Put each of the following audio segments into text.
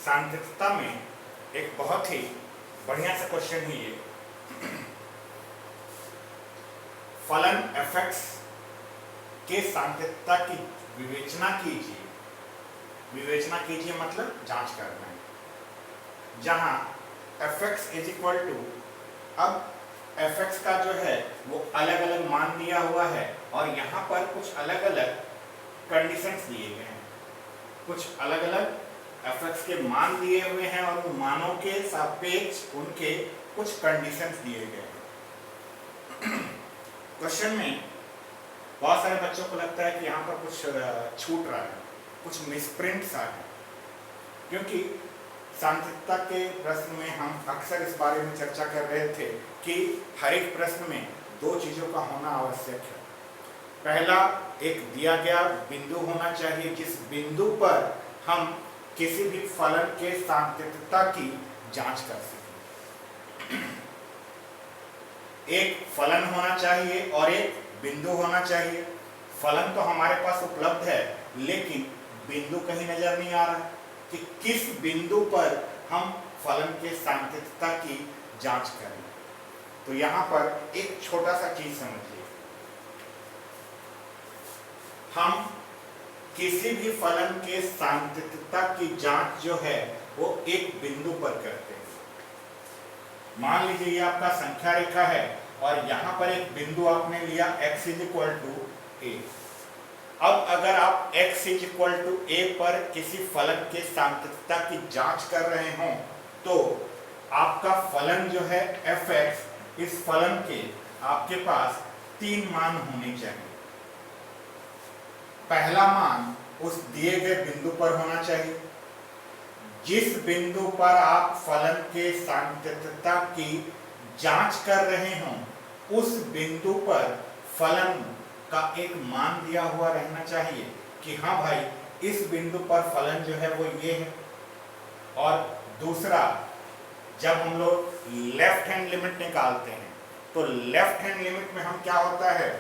सांख्यिकता में एक बहुत ही बढ़िया सा क्वेश्चन है ये। फलन एफएक्स के सांख्यिकता की विवेचना कीजिए। विवेचना कीजिए मतलब जांच करना है, जहां एफएक्स इज इक्वल टू, अब एफएक्स का जो है वो अलग अलग मान दिया हुआ है और यहाँ पर कुछ अलग अलग कंडीशंस दिए गए हैं, कुछ अलग अलग एफएक्स के मान दिए हुए हैं और उन मानों के सापेक्ष उनके कुछ कंडीशंस दिए गए हैं। क्वेश्चन में बहुत सारे बच्चों को लगता है कि यहाँ पर कुछ छूट रहा है, कुछ मिसप्रिंट्स आ गए, क्योंकि सांख्यिकता के प्रश्न में हम अक्सर इस बारे में चर्चा कर रहे थे कि हर एक प्रश्न में दो चीज़ों का होना आवश्यक है। पहला, एक दिया गया बिंदु होना चाहिए जिस बिंदु पर हम किसी भी फलन के सांख्यिकता की जांच कर सकें। एक फलन होना चाहिए और एक बिंदु होना चाहिए। फलन तो हमारे पास उपलब्ध है, लेकिन बिंदु कहीं नजर नहीं आ रहा है कि किस बिंदु पर हम फलन के सांख्यिकता की जांच करें। तो यहाँ पर एक छोटा सा चीज समझिए, हम किसी भी फलन के सांख्यिकता की जांच जो है वो एक बिंदु पर करते हैं। मान लीजिए ये आपका संख्या रेखा है और यहाँ पर एक बिंदु आपने लिया x is equal to a। अब अगर आप x is equal to a पर किसी फलन के सांख्यिकता की जांच कर रहे हो तो आपका फलन जो है fx, इस फलन के आपके पास 3 मान होने चाहिए। पहला मान उस दिए गए बिंदु पर होना चाहिए। जिस बिंदु पर आप फलन के सांख्यिकता की जांच कर रहे हो उस बिंदु पर फलन का एक मान दिया हुआ रहना चाहिए कि हाँ भाई इस बिंदु पर फलन जो है वो ये है। और दूसरा, जब हम लोग लेफ्ट हैंड लिमिट निकालते हैं तो लेफ्ट हैंड लिमिट में हम क्या होता है,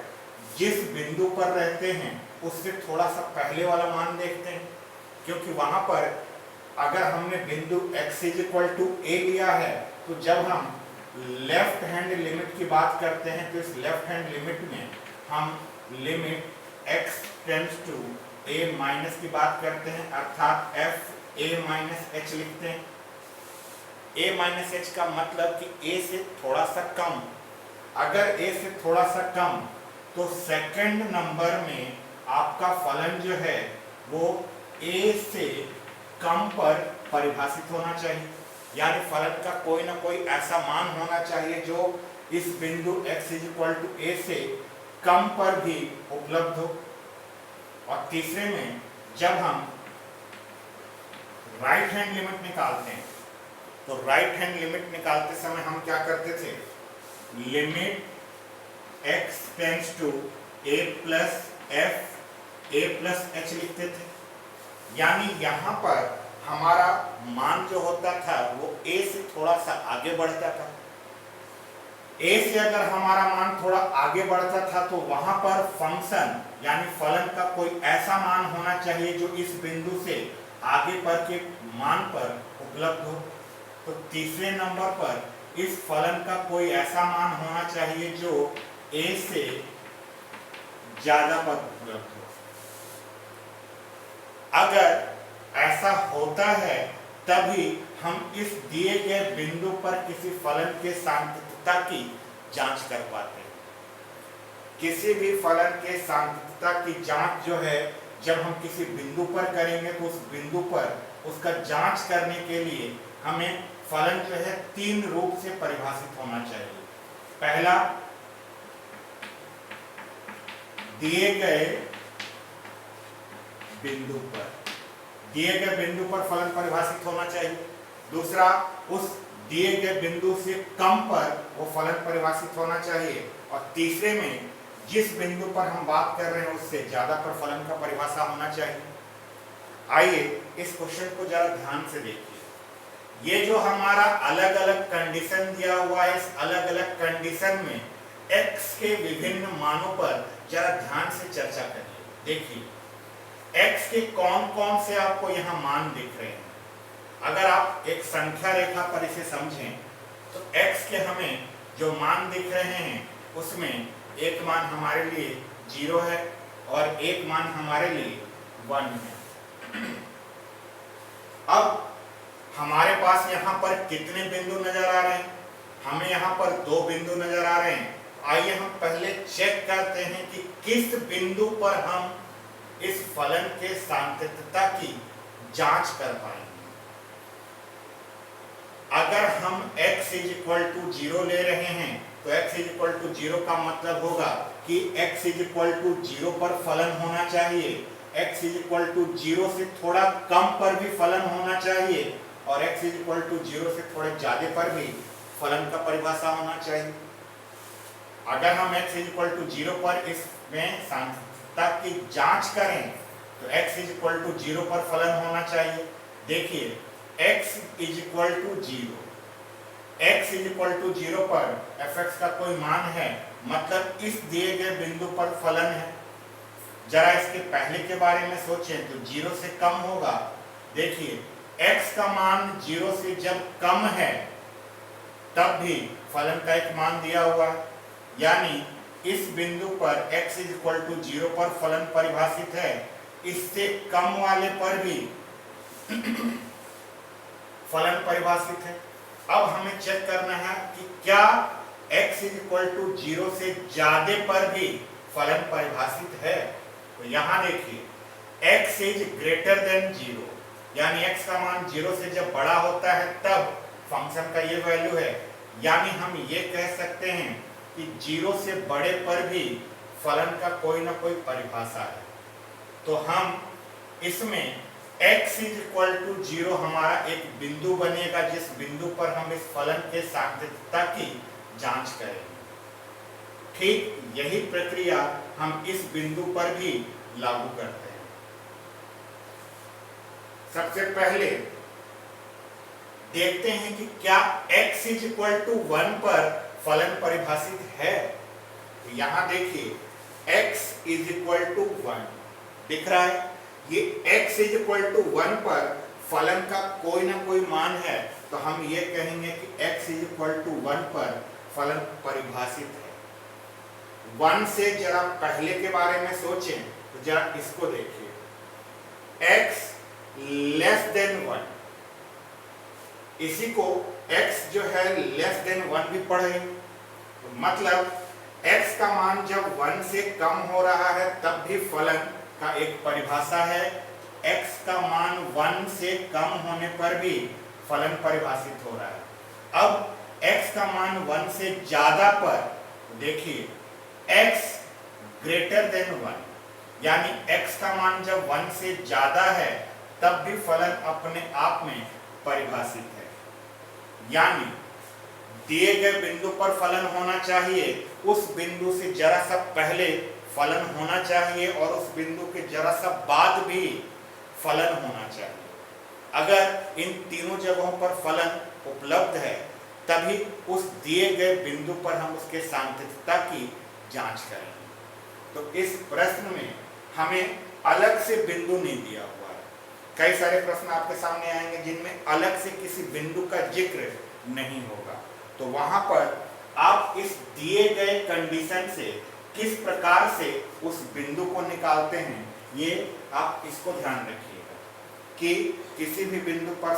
जिस बिंदु पर रहते हैं उससे थोड़ा सा पहले वाला मान देखते हैं, क्योंकि वहां पर अगर हमने बिंदु x is equal to a लिया है तो जब हम लेफ्ट हैंड लिमिट की बात करते हैं तो इस लेफ्ट हैंड लिमिट में हम limit x tends to a minus की बात करते हैं, अर्थात f a माइनस h लिखते हैं। a माइनस h का मतलब कि a से थोड़ा सा कम। अगर a से थोड़ा सा कम तो सेकंड नंबर में आपका फलन जो है वो a से कम पर परिभाषित होना चाहिए, यानी फलन का कोई ना कोई ऐसा मान होना चाहिए जो इस बिंदु x is equal to a से कम पर भी उपलब्ध हो। और तीसरे में जब हम राइट हैंड लिमिट निकालते हैं तो राइट हैंड लिमिट निकालते समय हम क्या करते थे, limit x tends to a plus f a plus h लिखते थे। यानी यहाँ पर हमारा मान जो होता था वो a से थोड़ा सा आगे बढ़ता था। a से अगर हमारा मान थोड़ा आगे बढ़ता था तो वहां पर फंक्शन यानी फलन का कोई ऐसा मान होना चाहिए जो इस बिंदु से आगे पर के मान पर उपलब्ध हो। तो तीसरे नंबर पर इस फलन का कोई ऐसा मान होना चाहिए जो a से ज्यादा पर उपलब्ध हो। अगर ऐसा होता है तभी हम इस दिए गए बिंदु पर किसी फलन के सांख्यिकता की जांच कर पाते हैं। किसी भी फलन के सांख्यिकता की जांच जो है जब हम किसी बिंदु पर करेंगे तो उस बिंदु पर उसका जांच करने के लिए हमें फलन जो है 3 रूप से परिभाषित होना चाहिए। पहला, दिए गए बिंदु पर फलन परिभाषित होना चाहिए। दूसरा, उस दिए गए बिंदु से कम पर वो फलन परिभाषित होना चाहिए। और तीसरे में जिस बिंदु पर हम बात कर रहे हैं उससे ज्यादा पर फलन का परिभाषा होना चाहिए। आइए इस क्वेश्चन को जरा ध्यान से देखिए। ये जो हमारा अलग अलग कंडीशन दिया हुआ है, इस अलग अलग कंडीशन में x के विभिन्न मानों पर जरा ध्यान से चर्चा करिए। देखिए x के कौन कौन से आपको यहाँ मान दिख रहे हैं। अगर आप एक संख्या रेखा पर इसे समझें तो x के हमें जो मान दिख रहे हैं उसमें एक मान हमारे लिए 0 है और एक मान हमारे लिए 1 है। अब हमारे पास यहाँ पर कितने बिंदु नजर आ रहे हैं? हमें यहाँ पर 2 बिंदु नजर आ रहे हैं। आइए हम पहले चेक करते हैं कि किस बिंदु पर हम इस फलन के सांतत्यता की जांच कर पाएंगे। अगर हम x = 0 ले रहे हैं तो x = 0 का मतलब होगा कि x = 0 पर फलन होना चाहिए, x = 0 से थोड़ा कम पर भी फलन होना चाहिए और x = 0 से थोड़े ज्यादा पर भी फलन का परिभाषा होना चाहिए। अगर हम x = 0 पर इसमें सांतत्यता की जांच करें तो x = 0 पर फलन होना चाहिए। देखिए x = 0, x = 0 पर fx का कोई मान है, मतलब इस दिए गए बिंदु पर फलन है। जरा इसके पहले के बारे में सोचें तो 0 से कम होगा। देखिए x का मान 0 से जब कम है तब भी फलन का एक मान दिया हुआ है, यानी इस बिंदु पर x = 0 पर फलन परिभाषित है, इससे कम वाले पर भी फलन परिभाषित है। अब हमें चेक करना है कि क्या x = 0 से ज्यादा पर भी फलन परिभाषित है। तो यहाँ देखिए x > 0, यानी x का मान 0 से जब बड़ा होता है तब फंक्शन का ये वैल्यू है, यानी हम ये कह सकते हैं कि 0 से बड़े पर भी फलन का कोई ना कोई परिभाषा है। तो हम इसमें x = 0 हमारा एक बिंदु बनेगा जिस बिंदु पर हम इस फलन के सांतत्यता की जांच करेंगे। ठीक यही प्रक्रिया हम इस बिंदु पर भी लागू करते हैं। सबसे पहले देखते हैं कि क्या x = 1 पर फलन परिभाषित है। तो यहां देखिए x = 1 दिख रहा है, ये x = 1 पर फलन का कोई ना कोई मान है, तो हम ये कहेंगे कि x = 1 पर फलन परिभाषित है। 1 से जरा पहले के बारे में सोचें तो जरा इसको देखिए, x < 1, इसी को x जो है < 1 भी पढ़ें, तो मतलब x का मान जब 1 से कम हो रहा है तब भी फलन का एक परिभाषा है, x का मान 1 से कम होने पर भी फलन परिभाषित हो रहा है। अब x का मान 1 से ज्यादा पर देखिए x > 1, यानी x का मान जब 1 से ज्यादा है तब भी फलन अपने आप में परिभाषित है, यानी दिए गए बिंदु पर फलन होना चाहिए, उस बिंदु से जरा सा पहले फलन होना चाहिए और उस बिंदु के जरा सा बाद भी फलन होना चाहिए। अगर इन तीनों जगहों पर फलन उपलब्ध है तभी उस दिए गए बिंदु पर हम उसके सांतत्यता की जांच करेंगे। तो इस प्रश्न में हमें अलग से बिंदु नहीं दिया हुआ है। कई सारे प्रश्न आपके सामने आएंगे जिनमें अलग से किसी बिंदु का जिक्र नहीं होगा, तो वहां पर आप इस दिए गए कंडीशन से किस प्रकार से उस बिंदु को निकालते हैं, ये आप इसको ध्यान रखिएगा कि किसी भी बिंदु पर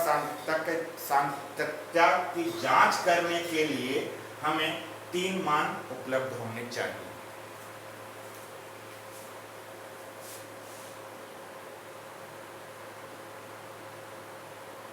सांतत्यता की जांच करने के लिए हमें 3 मान उपलब्ध होने चाहिए।